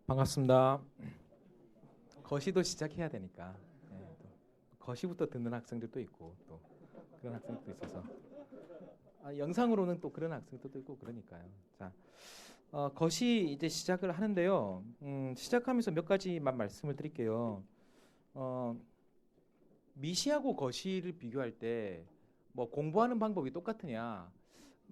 반갑습니다. 거시도 시작해야 되니까 또 거시부터 듣는 학생들도 있고 또 그런 학생들도 있어서 영상으로는 또 그런 학생들도 있고 그러니까요. 자, 거시 이제 시작을 하는데요. 시작하면서 몇 가지만 말씀을 드릴게요. 미시하고 거시를 비교할 때 뭐 공부하는 방법이 똑같으냐?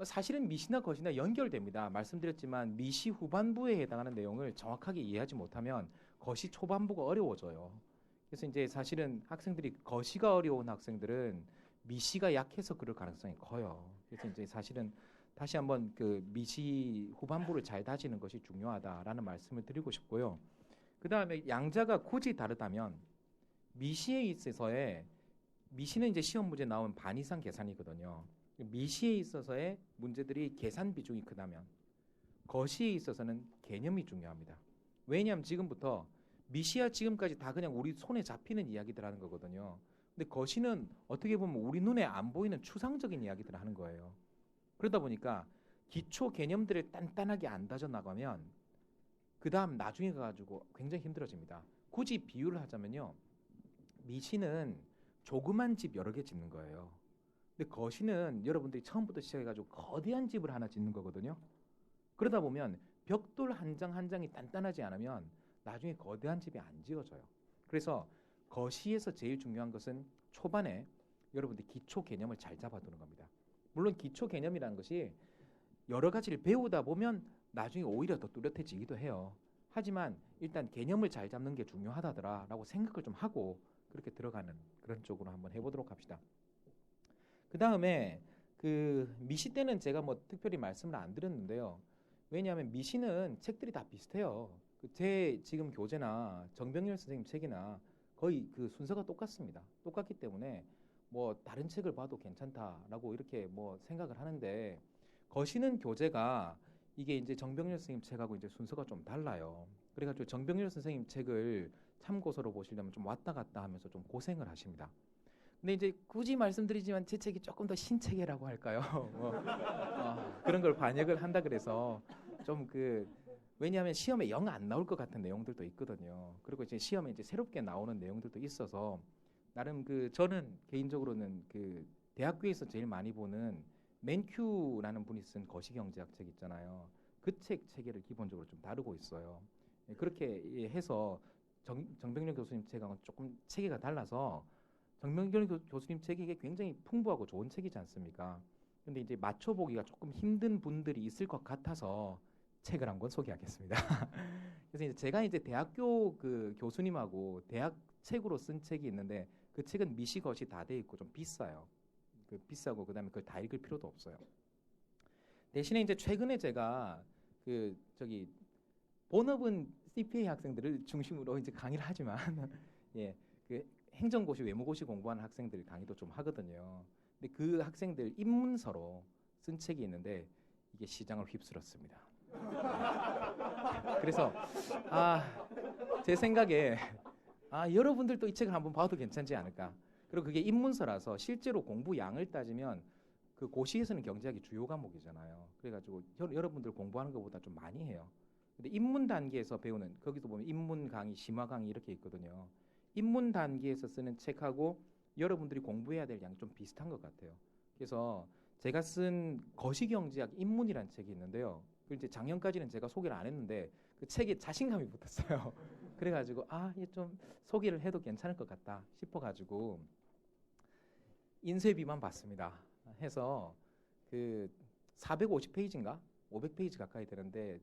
사실은 미시나 거시나 연결됩니다. 말씀드렸지만 미시 후반부에 해당하는 내용을 정확하게 이해하지 못하면 거시 초반부가 어려워져요. 그래서 이제 사실은 학생들이 거시가 어려운 학생들은 미시가 약해서 그럴 가능성이 커요. 그래서 이제 사실은 다시 한번 그 미시 후반부를 잘 다지는 것이 중요하다라는 말씀을 드리고 싶고요. 그 다음에 양자가 굳이 다르다면 미시에 있어서의 미시는 이제 시험 문제 나온 반 이상 계산이거든요. 미시에 있어서의 문제들이 계산 비중이 크다면 거시에 있어서는 개념이 중요합니다. 왜냐하면 지금부터 미시야 지금까지 다 그냥 우리 손에 잡히는 이야기들 하는 거거든요. 근데 거시는 어떻게 보면 우리 눈에 안 보이는 추상적인 이야기들을 하는 거예요. 그러다 보니까 기초 개념들을 단단하게 안 다져 나가면 그 다음 나중에 가가지고 굉장히 힘들어집니다. 굳이 비유를 하자면요. 미시는 조그만 집 여러 개 짓는 거예요. 근데 거시는 여러분들이 처음부터 시작해가지고 거대한 집을 하나 짓는 거거든요. 그러다 보면 벽돌 한 장 한 장이 단단하지 않으면 나중에 거대한 집이 안 지어져요. 그래서 거시에서 제일 중요한 것은 초반에 여러분들이 기초 개념을 잘 잡아두는 겁니다. 물론 기초 개념이라는 것이 여러 가지를 배우다 보면 나중에 오히려 더 뚜렷해지기도 해요. 하지만 일단 개념을 잘 잡는 게 중요하다더라라고 생각을 좀 하고 그렇게 들어가는 그런 쪽으로 한번 해보도록 합시다. 그 다음에 그 미시 때는 제가 뭐 특별히 말씀을 안 드렸는데요. 왜냐하면 미시는 책들이 다 비슷해요. 제 지금 교재나 정병렬 선생님 책이나 거의 그 순서가 똑같습니다. 똑같기 때문에 뭐 다른 책을 봐도 괜찮다라고 이렇게 뭐 생각을 하는데 거시는 교재가 이게 이제 정병렬 선생님 책하고 이제 순서가 좀 달라요. 그래가지고 정병렬 선생님 책을 참고서로 보시려면 좀 왔다 갔다 하면서 좀 고생을 하십니다. 근데 이제 굳이 말씀드리지만 제 책이 조금 더 신체계라고 할까요? 그런 걸 반역을 한다 그래서 좀 왜냐하면 시험에 영 안 나올 것 같은 내용들도 있거든요. 그리고 이제 시험에 이제 새롭게 나오는 내용들도 있어서 나름 저는 개인적으로는 대학교에서 제일 많이 보는 맨큐라는 분이 쓴 거시경제학 책 있잖아요. 그 책 체계를 기본적으로 좀 다루고 있어요. 그렇게 해서 정병렬 교수님 책하고는 조금 체계가 달라서 정명결 교수님 책이 이게 굉장히 풍부하고 좋은 책이지 않습니까? 근데 이제 맞춰보기가 조금 힘든 분들이 있을 것 같아서 책을 한 권 소개하겠습니다. 그래서 이제 제가 이제 대학교 그 교수님하고 대학 책으로 쓴 책이 있는데 그 책은 미시것이 다 돼 있고 좀 비싸요. 비싸고 그다음에 그걸 다 읽을 필요도 없어요. 대신에 이제 최근에 제가 본업은 CPA 학생들을 중심으로 이제 강의를 하지만 예, 행정고시, 외무고시 공부하는 학생들 강의도 좀 하거든요. 근데 그 학생들 입문서로 쓴 책이 있는데 이게 시장을 휩쓸었습니다. 그래서 제 생각에 여러분들도 이 책을 한번 봐도 괜찮지 않을까. 그리고 그게 입문서라서 실제로 공부 양을 따지면 그 고시에서는 경제학이 주요 과목이잖아요. 그래가지고 여러분들 공부하는 것보다 좀 많이 해요. 근데 입문 단계에서 배우는 거기도 보면 입문 강의, 심화 강의 이렇게 있거든요. 입문 단계에서 쓰는 책하고 여러분들이 공부해야 될 양이 좀 비슷한 것 같아요. 그래서 제가 쓴 거시경제학 입문이라는 책이 있는데요. 그 이제 작년까지는 제가 소개를 안 했는데 그 책에 자신감이 붙었어요. 그래가지고 이게 좀 소개를 해도 괜찮을 것 같다 싶어가지고 인쇄비만 받습니다. 해서 450페이지인가 500페이지 가까이 되는데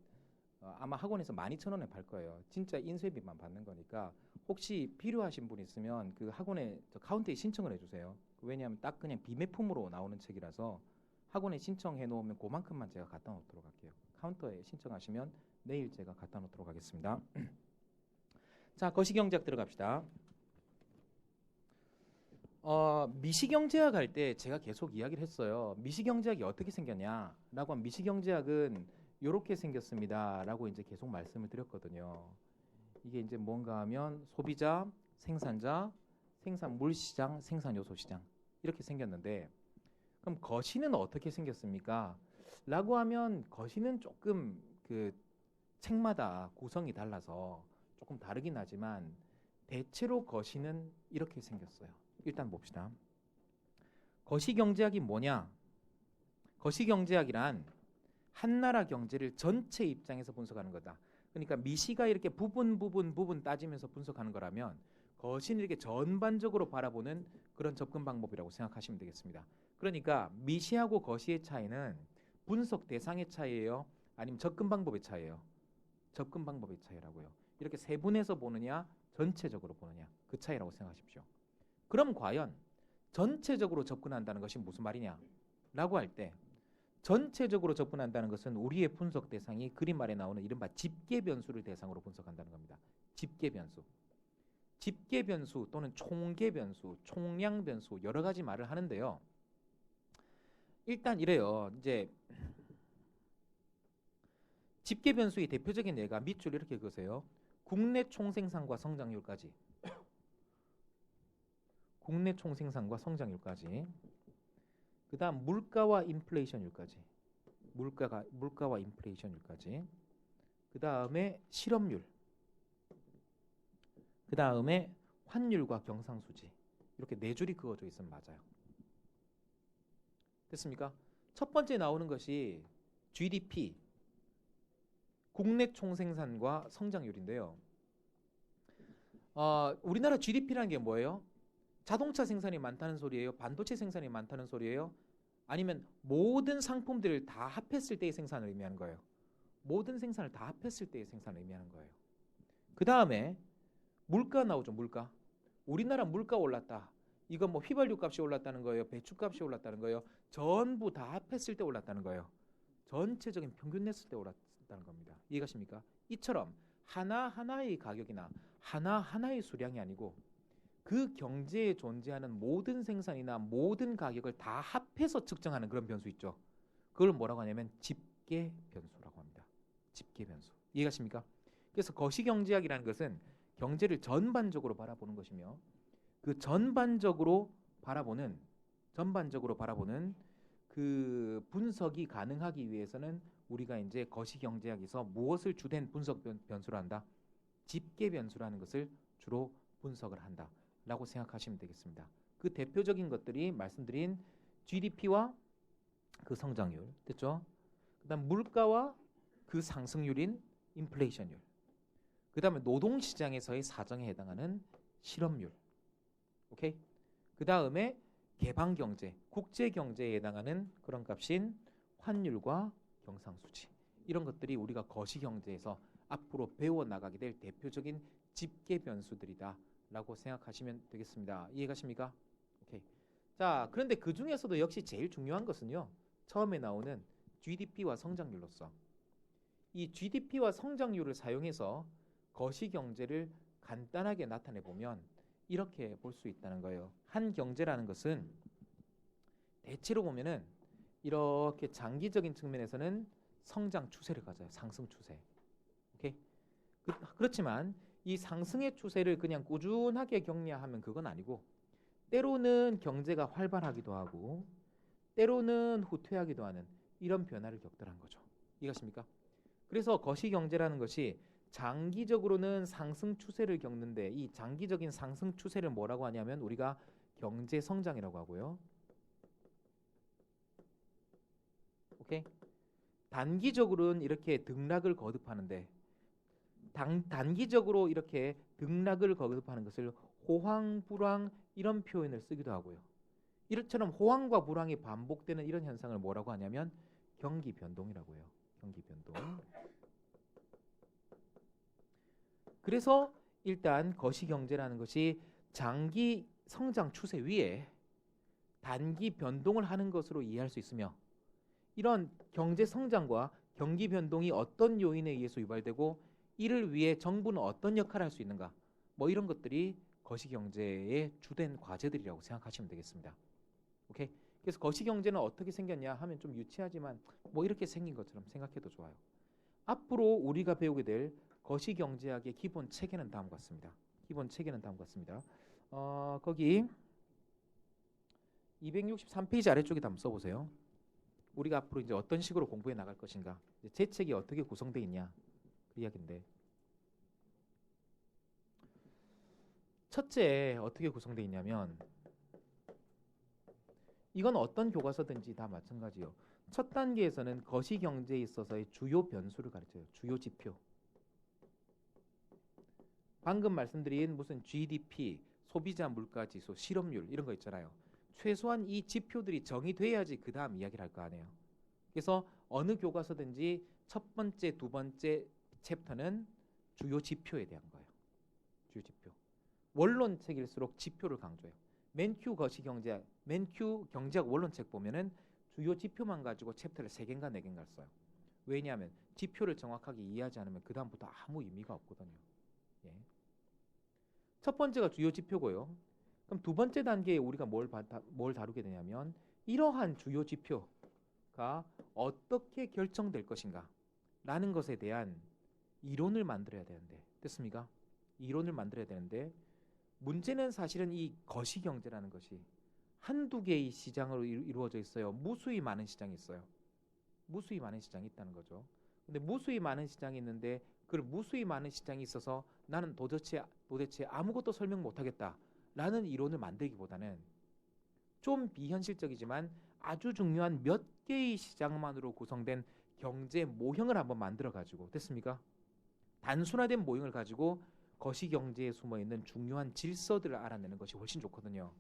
아마 학원에서 12,000원에 팔 거예요. 진짜 인쇄비만 받는 거니까 혹시 필요하신 분 있으면 그 학원에 카운터에 신청을 해주세요. 왜냐하면 딱 그냥 비매품으로 나오는 책이라서 학원에 신청해 놓으면 그만큼만 제가 갖다 놓도록 할게요. 카운터에 신청하시면 내일 제가 갖다 놓도록 하겠습니다. 자, 거시경제학 들어갑시다. 미시경제학 할 때 제가 계속 이야기를 했어요. 미시경제학이 어떻게 생겼냐라고 하면 미시경제학은 이렇게 생겼습니다라고 이제 계속 말씀을 드렸거든요. 이게 이제 뭔가 하면 소비자, 생산자, 생산물 시장, 생산요소 시장 이렇게 생겼는데 그럼 거시는 어떻게 생겼습니까? 라고 하면 거시는 조금 책마다 구성이 달라서 조금 다르긴 하지만 대체로 거시는 이렇게 생겼어요. 일단 봅시다. 거시경제학이 뭐냐? 거시경제학이란 한 나라 경제를 전체 입장에서 분석하는 거다. 그러니까 미시가 이렇게 부분 따지면서 분석하는 거라면 거시는 이렇게 전반적으로 바라보는 그런 접근 방법이라고 생각하시면 되겠습니다. 그러니까 미시하고 거시의 차이는 분석 대상의 차이예요? 아니면 접근 방법의 차이예요? 접근 방법의 차이라고요. 이렇게 세분해서 보느냐 전체적으로 보느냐 그 차이라고 생각하십시오. 그럼 과연 전체적으로 접근한다는 것이 무슨 말이냐 라고 할 때 전체적으로 접근한다는 것은 우리의 분석 대상이 그림 아래 나오는 이른바 집계 변수를 대상으로 분석한다는 겁니다. 집계 변수. 집계 변수 또는 총계 변수, 총량 변수 여러 가지 말을 하는데요. 일단 이래요. 이제 집계 변수의 대표적인 예가 밑줄 이렇게 그으세요. 국내 총생산과 성장률까지. 국내 총생산과 성장률까지. 그 다음 물가와 인플레이션율까지. 물가와 인플레이션율까지. 그 다음에 실업률. 그 다음에 환율과 경상수지. 이렇게 네 줄이 그어져 있으면 맞아요. 됐습니까? 첫 번째 나오는 것이 GDP. 국내 총생산과 성장률인데요. 우리나라 GDP라는 게 뭐예요? 자동차 생산이 많다는 소리예요? 반도체 생산이 많다는 소리예요? 아니면 모든 상품들을 다 합했을 때의 생산을 의미하는 거예요? 모든 생산을 다 합했을 때의 생산을 의미하는 거예요. 그 다음에 물가 나오죠. 물가. 우리나라 물가 올랐다. 이건 뭐 휘발유 값이 올랐다는 거예요? 배추 값이 올랐다는 거예요? 전부 다 합했을 때 올랐다는 거예요. 전체적인 평균 냈을 때 올랐다는 겁니다. 이해가십니까? 이처럼 하나하나의 가격이나 하나하나의 수량이 아니고 그 경제에 존재하는 모든 생산이나 모든 가격을 다 합해서 측정하는 그런 변수 있죠. 그걸 뭐라고 하냐면 집계 변수라고 합니다. 집계 변수. 이해가십니까? 그래서 거시경제학이라는 것은 경제를 전반적으로 바라보는 것이며 그 전반적으로 바라보는 그 분석이 가능하기 위해서는 우리가 이제 거시경제학에서 무엇을 주된 분석 변수로 한다? 집계 변수라는 것을 주로 분석을 한다. 라고 생각하시면 되겠습니다. 그 대표적인 것들이 말씀드린 GDP와 그 성장률, 됐죠? 그 다음 물가와 그 상승률인 인플레이션율, 그 다음에 노동시장에서의 사정에 해당하는 실업률, 오케이? 그 다음에 개방경제, 국제경제에 해당하는 그런 값인 환율과 경상수지, 이런 것들이 우리가 거시경제에서 앞으로 배워나가게 될 대표적인 집계 변수들이다 라고 생각하시면 되겠습니다. 이해가십니까? 오케이. 자, 그런데 그 중에서도 역시 제일 중요한 것은요, 처음에 나오는 GDP와 성장률로서 이 GDP와 성장률을 사용해서 거시경제를 간단하게 나타내 보면 이렇게 볼 수 있다는 거예요. 한 경제라는 것은 대체로 보면은 이렇게 장기적인 측면에서는 성장 추세를 가져요. 상승 추세. 오케이. 그렇지만 이 상승의 추세를 그냥 꾸준하게 격려하면 그건 아니고 때로는 경제가 활발하기도 하고 때로는 후퇴하기도 하는 이런 변화를 겪더란 거죠. 이해가십니까? 그래서 거시경제라는 것이 장기적으로는 상승 추세를 겪는데 이 장기적인 상승 추세를 뭐라고 하냐면 우리가 경제 성장이라고 하고요. 오케이? 단기적으로는 이렇게 등락을 거듭하는데 단기적으로 이렇게 등락을 거듭하는 것을 호황, 불황 이런 표현을 쓰기도 하고요. 이처럼 호황과 불황이 반복되는 이런 현상을 뭐라고 하냐면 경기 변동이라고 해요. 경기 변동. 그래서 일단 거시경제라는 것이 장기 성장 추세 위에 단기 변동을 하는 것으로 이해할 수 있으며 이런 경제 성장과 경기 변동이 어떤 요인에 의해서 유발되고 이를 위해 정부는 어떤 역할을 할 수 있는가? 뭐 이런 것들이 거시경제의 주된 과제들이라고 생각하시면 되겠습니다. 오케이? 그래서 거시경제는 어떻게 생겼냐 하면 좀 유치하지만 뭐 이렇게 생긴 것처럼 생각해도 좋아요. 앞으로 우리가 배우게 될 거시경제학의 기본 체계는 다음과 같습니다. 기본 체계는 다음과 같습니다. 거기 263페이지 아래쪽에 한번 써보세요. 우리가 앞으로 이제 어떤 식으로 공부해 나갈 것인가? 제 책이 어떻게 구성되어 있냐? 그 이야기인데 첫째 어떻게 구성되어 있냐면 이건 어떤 교과서든지 다 마찬가지요. 첫 단계에서는 거시경제에 있어서의 주요 변수를 가르쳐요. 주요 지표. 방금 말씀드린 무슨 GDP, 소비자 물가지수, 실업률 이런 거 있잖아요. 최소한 이 지표들이 정의돼야지 그 다음 이야기를 할 거 아니에요. 그래서 어느 교과서든지 첫 번째, 두 번째 챕터는 주요 지표에 대한 거예요. 주요 지표. 원론책일수록 지표를 강조해요. 맨큐 거시경제, 맨큐 경제학 원론책 보면은 주요 지표만 가지고 챕터를 3개인가 4개인가 써요. 왜냐하면 지표를 정확하게 이해하지 않으면 그 다음부터 아무 의미가 없거든요. 예. 첫 번째가 주요 지표고요. 그럼 두 번째 단계에 우리가 뭘 다루게 되냐면 이러한 주요 지표가 어떻게 결정될 것인가 라는 것에 대한 이론을 만들어야 되는데 됐습니까? 이론을 만들어야 되는데 문제는 사실은 이 거시경제라는 것이 한두 개의 시장으로 이루어져 있어요. 무수히 많은 시장이 있어요. 무수히 많은 시장이 있다는 거죠. 근데 무수히 많은 시장이 있는데 그 무수히 많은 시장이 있어서 나는 도대체 아무것도 설명 못하겠다라는 이론을 만들기보다는 좀 비현실적이지만 아주 중요한 몇 개의 시장만으로 구성된 경제 모형을 한번 만들어 가지고 됐습니까? 단순화된 모형을 가지고 거시경제에 숨어있는 중요한 질서들을 알아내는 것이 훨씬 좋거든요.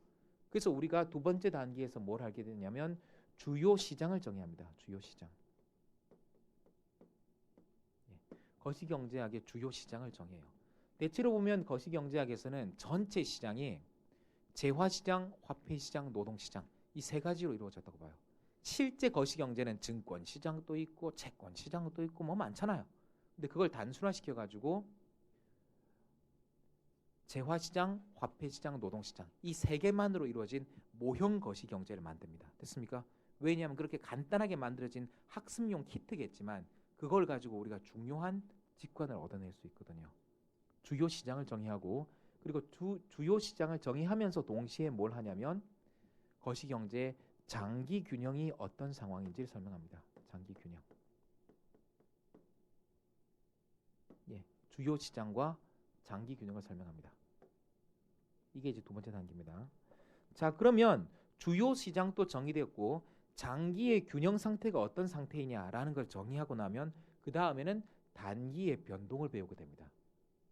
그래서 우리가 두 번째 단계에서 뭘 하게 되냐면 주요 시장을 정의합니다. 주요 시장. 거시경제학의 주요 시장을 정해요. 대체로 보면 거시경제학에서는 전체 시장이 재화시장, 화폐시장, 노동시장 이 세 가지로 이루어졌다고 봐요. 실제 거시경제는 증권시장도 있고 채권시장도 있고 뭐 많잖아요. 근데 그걸 단순화시켜가지고 재화시장, 화폐시장, 노동시장 이 세 개만으로 이루어진 모형 거시경제를 만듭니다. 됐습니까? 왜냐하면 그렇게 간단하게 만들어진 학습용 키트겠지만 그걸 가지고 우리가 중요한 직관을 얻어낼 수 있거든요. 주요 시장을 정의하고 그리고 주요 시장을 정의하면서 동시에 뭘 하냐면 거시경제의 장기 균형이 어떤 상황인지를 설명합니다. 장기 균형. 예, 주요 시장과 장기 균형을 설명합니다. 이게 이제 두 번째 단계입니다. 자, 그러면 주요 시장도 정의되었고 장기의 균형 상태가 어떤 상태이냐라는 걸 정의하고 나면 그 다음에는 단기의 변동을 배우게 됩니다.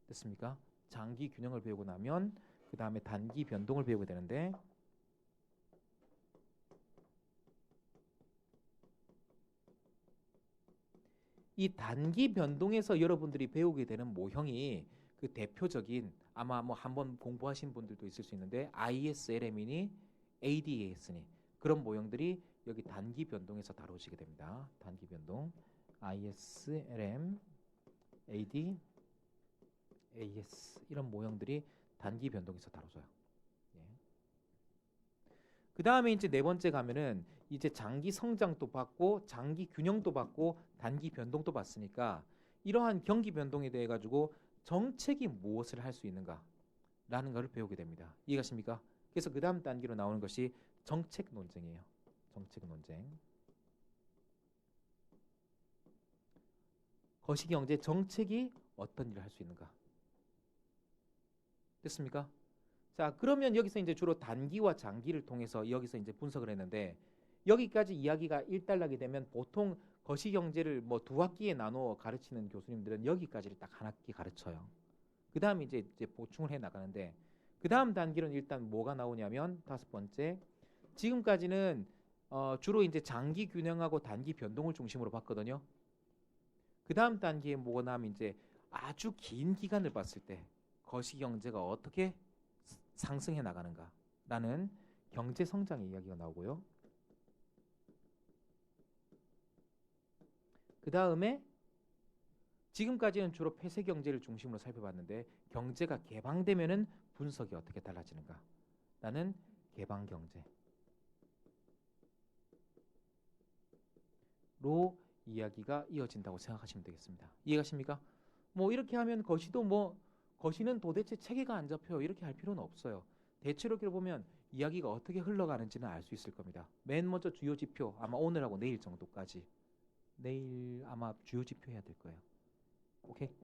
됐습니까? 장기 균형을 배우고 나면 그 다음에 단기 변동을 배우게 되는데 이 단기 변동에서 여러분들이 배우게 되는 모형이 그 대표적인 아마 뭐 한번 공부하신 분들도 있을 수 있는데 ISLM이니 ADAS니 그런 모형들이 여기 단기 변동에서 다뤄지게 됩니다. 단기 변동 ISLM, AD, AS 이런 모형들이 단기 변동에서 다뤄져요. 예. 그 다음에 이제 네 번째 가면은 이제 장기 성장도 받고 장기 균형도 받고 단기 변동도 받으니까 이러한 경기 변동에 대해 가지고 정책이 무엇을 할 수 있는가라는 것을 배우게 됩니다. 이해가십니까? 그래서 그 다음 단계로 나오는 것이 정책 논쟁이에요. 정책 논쟁. 거시경제 정책이 어떤 일을 할 수 있는가? 됐습니까? 자, 그러면 여기서 이제 주로 단기와 장기를 통해서 여기서 이제 분석을 했는데 여기까지 이야기가 일단락이 되면 보통 거시경제를 뭐 두 학기에 나누어 가르치는 교수님들은 여기까지를 딱 한 학기 가르쳐요. 그 다음에 이제 보충을 해 나가는데 그 다음 단계는 일단 뭐가 나오냐면 다섯 번째 지금까지는 주로 이제 장기 균형하고 단기 변동을 중심으로 봤거든요. 그 다음 단계에 뭐가 나면 이제 아주 긴 기간을 봤을 때 거시경제가 어떻게 상승해 나가는가라는 경제 성장의 이야기가 나오고요. 그 다음에 지금까지는 주로 폐쇄 경제를 중심으로 살펴봤는데 경제가 개방되면은 분석이 어떻게 달라지는가라는 개방 경제로 이야기가 이어진다고 생각하시면 되겠습니다. 이해가십니까? 뭐 이렇게 하면 거시는 도대체 체계가 안 잡혀요. 이렇게 할 필요는 없어요. 대체로 이렇게 보면 이야기가 어떻게 흘러가는지는 알 수 있을 겁니다. 맨 먼저 주요 지표 아마 오늘하고 내일 정도까지 내일 아마 주요 지표 해야 될 거예요. 오케이.